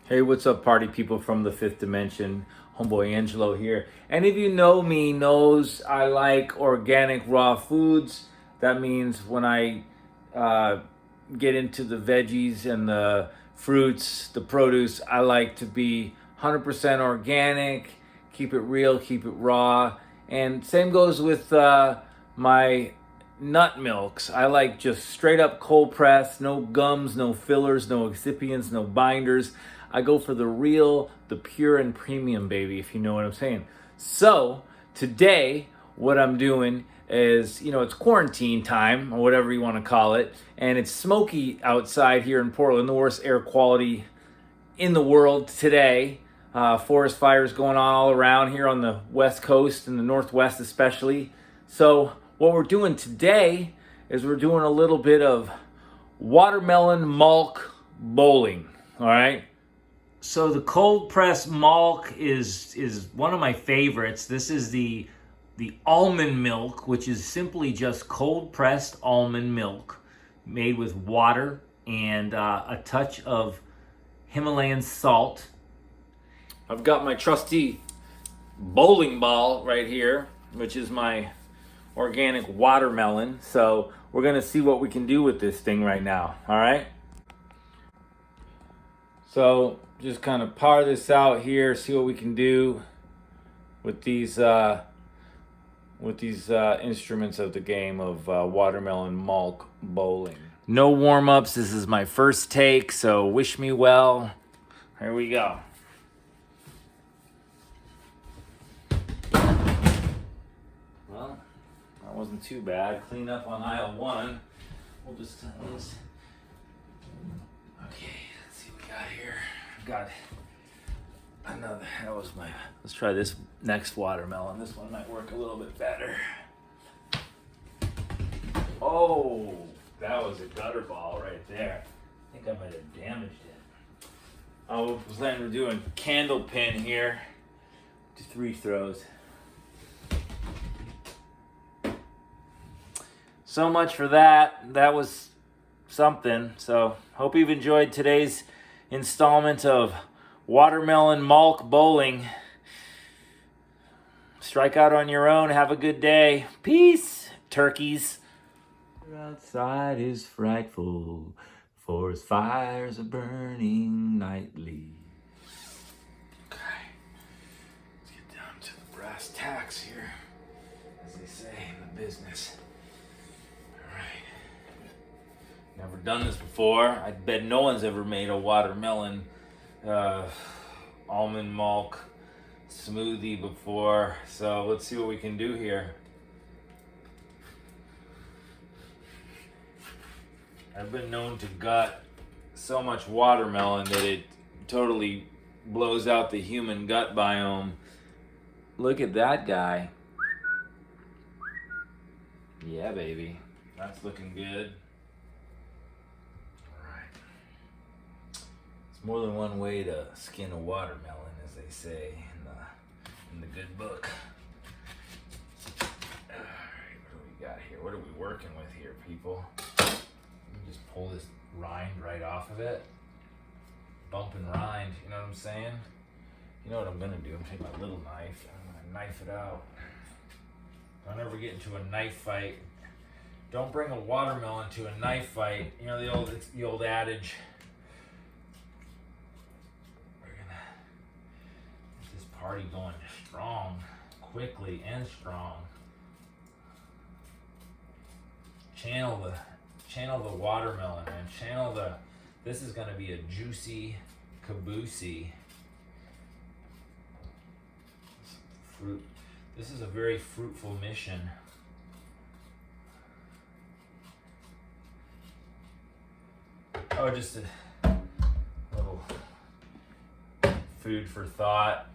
Hey, what's up, party people from the fifth dimension? Homeboy Angelo here. Any of you know me knows I like organic raw foods. That means when I get into the veggies and the fruits, the produce, I like to be 100% organic, keep it real, keep it raw. And same goes with my nut milks. I like just straight up cold press, no gums, no fillers, no excipients, no binders. I go for the real, the pure and premium, baby, if you know what I'm saying. So today, what I'm doing is, it's quarantine time, or whatever you want to call it, and it's smoky outside here in Portland, the worst air quality in the world today. Forest fires going on all around here on the West Coast and the Northwest especially. So what we're doing today is we're doing a little bit of watermelon Malk bowling, all right? So the cold press Malk is one of my favorites. This is the almond milk, which is simply just cold pressed almond milk made with water and a touch of Himalayan salt. I've got my trusty bowling ball right here, which is my organic watermelon. So we're gonna see what we can do with this thing right now, all right? So just kind of par this out here, see what we can do with these instruments of the game of watermelon Malk bowling. No warm-ups, this is my first take, so wish me well. Here we go. Well, that wasn't too bad. Clean up on aisle one. We'll just okay, let's see what we got here. Got another. Let's try this next watermelon. This one might work a little bit better. Oh, that was a gutter ball right there. I think I might have damaged it. I was planning on doing candle pin here. Just 3 throws. So much for that. That was something. So hope you've enjoyed today's installment of watermelon Malk bowling. Strike out on your own. Have a good day. Peace, turkeys. Outside is frightful, forest fires are burning nightly. Okay, let's get down to the brass tacks here, as they say in the business. Never done this before. I bet no one's ever made a watermelon almond Malk smoothie before. So let's see what we can do here. I've been known to gut so much watermelon that it totally blows out the human gut biome. Look at that guy. Yeah, baby. That's looking good. More than one way to skin a watermelon, as they say in the good book. All right, what do we got here? What are we working with here, people? Let me just pull this rind right off of it. Bump and rind, you know what I'm saying? You know what I'm gonna do? I'm gonna take my little knife and I'm gonna knife it out. Don't ever get into a knife fight. Don't bring a watermelon to a knife fight. You know the old adage. Party going strong, quickly and strong. Channel the watermelon, man. This is gonna be a juicy caboosey fruit. This is a very fruitful mission. Oh, just a little food for thought.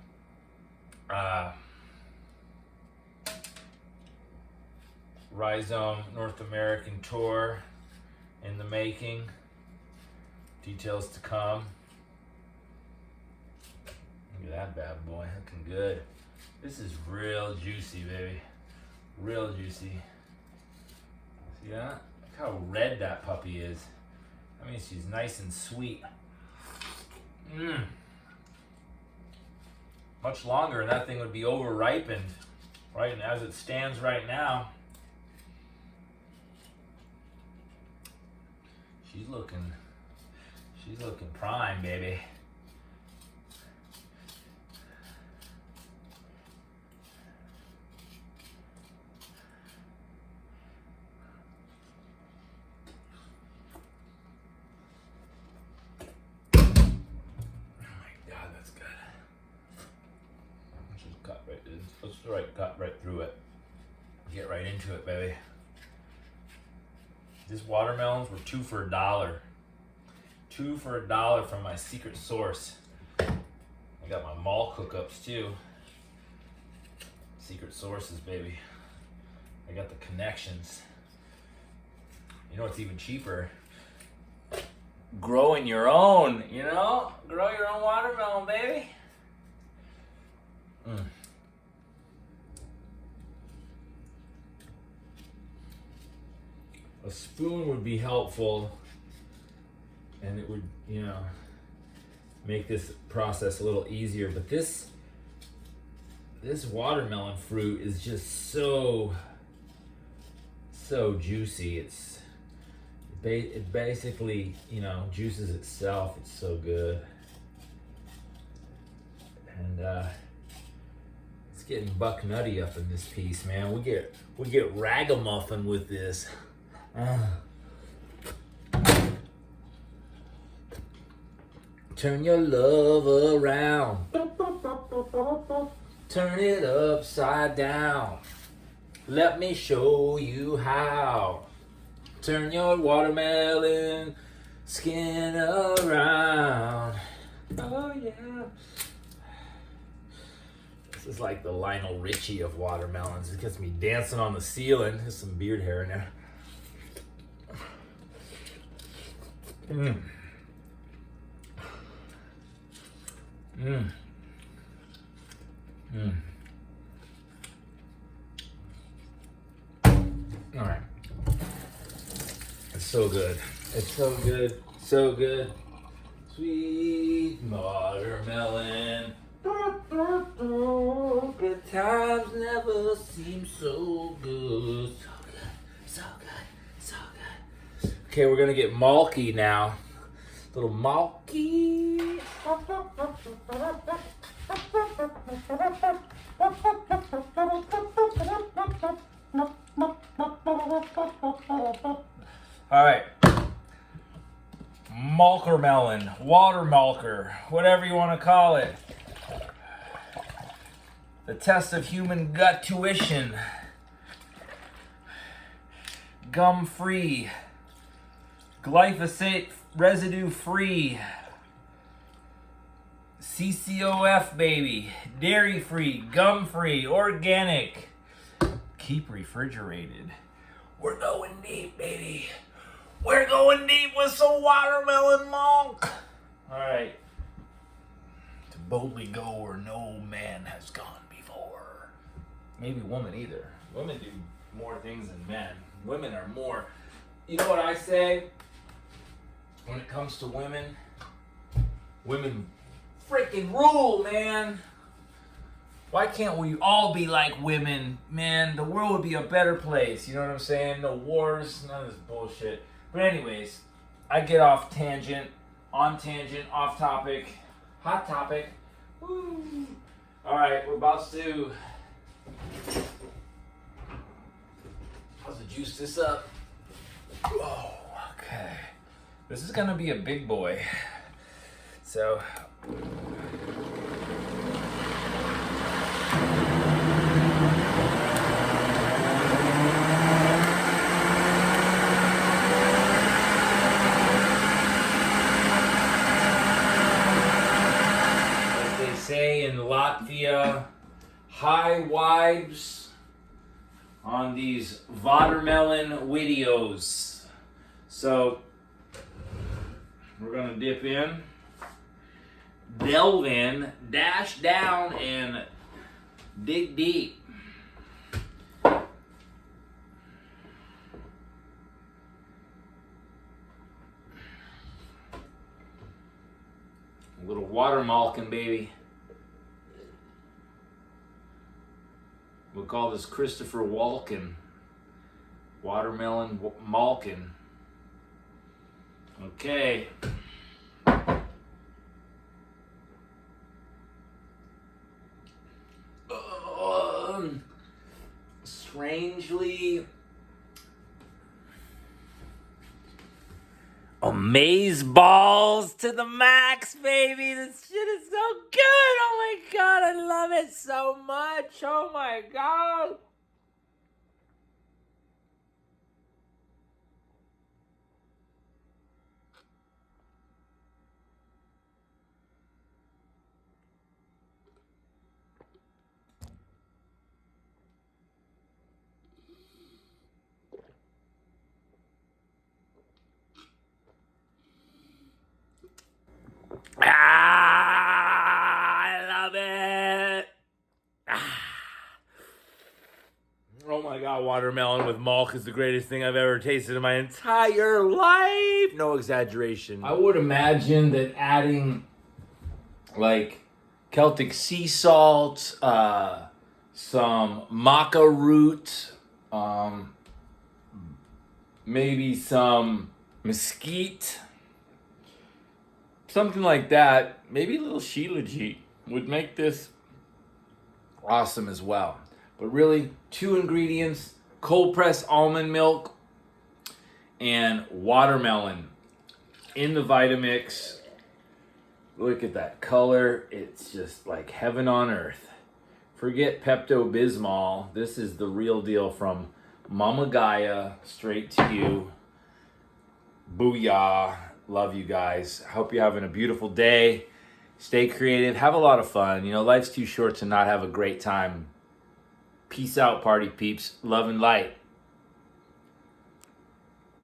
RiseAum North American tour in the making. Details to come. Look at that bad boy, looking good. This is real juicy, baby. Real juicy. See that? Look how red that puppy is. I mean, she's nice and sweet. much longer and that thing would be over ripened, right? And as it stands right now, she's looking prime, baby. Cut right through it. Get right into it, baby. These watermelons were 2 for $1. 2 for $1 from my secret source. I got my Malk hookups too. Secret sources, baby. I got the connections. You know what's even cheaper? Growing your own, you know? Grow your own watermelon, baby. A spoon would be helpful, and it would, you know, make this process a little easier. But this watermelon fruit is just so juicy. It basically, you know, juices itself. It's so good, and it's getting buck nutty up in this piece, man. We get ragamuffin with this. Turn your love around. Turn it upside down. Let me show you how. Turn your watermelon skin around. Oh yeah. This is like the Lionel Richie of watermelons. It gets me dancing on the ceiling. There's some beard hair in there. All right. It's so good. It's so good. So good. Sweet watermelon. Good times never seem so good. So good. So good. So good. Okay, we're gonna get malky now. Little malky. All right. Malker melon, water malker, whatever you want to call it. The test of human gut tuition. Gum free. Glyphosate residue free. CCOF, baby. Dairy free, gum free, organic. Keep refrigerated. We're going deep, baby. We're going deep with some watermelon monk. All right. To boldly go where no man has gone before. Maybe woman either. Women do more things than men. Women are more. You know what I say? When it comes to women, women freaking rule, man. Why can't we all be like women? Man, the world would be a better place. You know what I'm saying? No wars, none of this bullshit. But anyways, I get off tangent, on tangent, off topic, hot topic. Woo. All right, we're about to. How's the juice this up? Whoa, okay. This is gonna be a big boy. So. Say in Latvia, high wives on these watermelon videos. So we're gonna dip in, delve in, dash down, and dig deep. A little water malking, baby. We'll call this Christopher Walken. Watermelon Malkin. Okay. Strangely amaze balls to the max, baby. This shit is so good. Oh my god, I love it so much. Oh my god. I love it. Oh my god, watermelon with Malk is the greatest thing I've ever tasted in my entire life. No exaggeration. I would imagine that adding like Celtic sea salt, some maca root, maybe some mesquite, something like that, maybe a little shilajit would make this awesome as well. But really, 2 ingredients, cold pressed almond milk and watermelon in the Vitamix. Look at that color. It's just like heaven on earth. Forget Pepto-Bismol. This is the real deal from Mama Gaia, straight to you. Booyah. Love you guys. Hope you're having a beautiful day. Stay creative. Have a lot of fun. You know, life's too short to not have a great time. Peace out, party peeps. Love and light.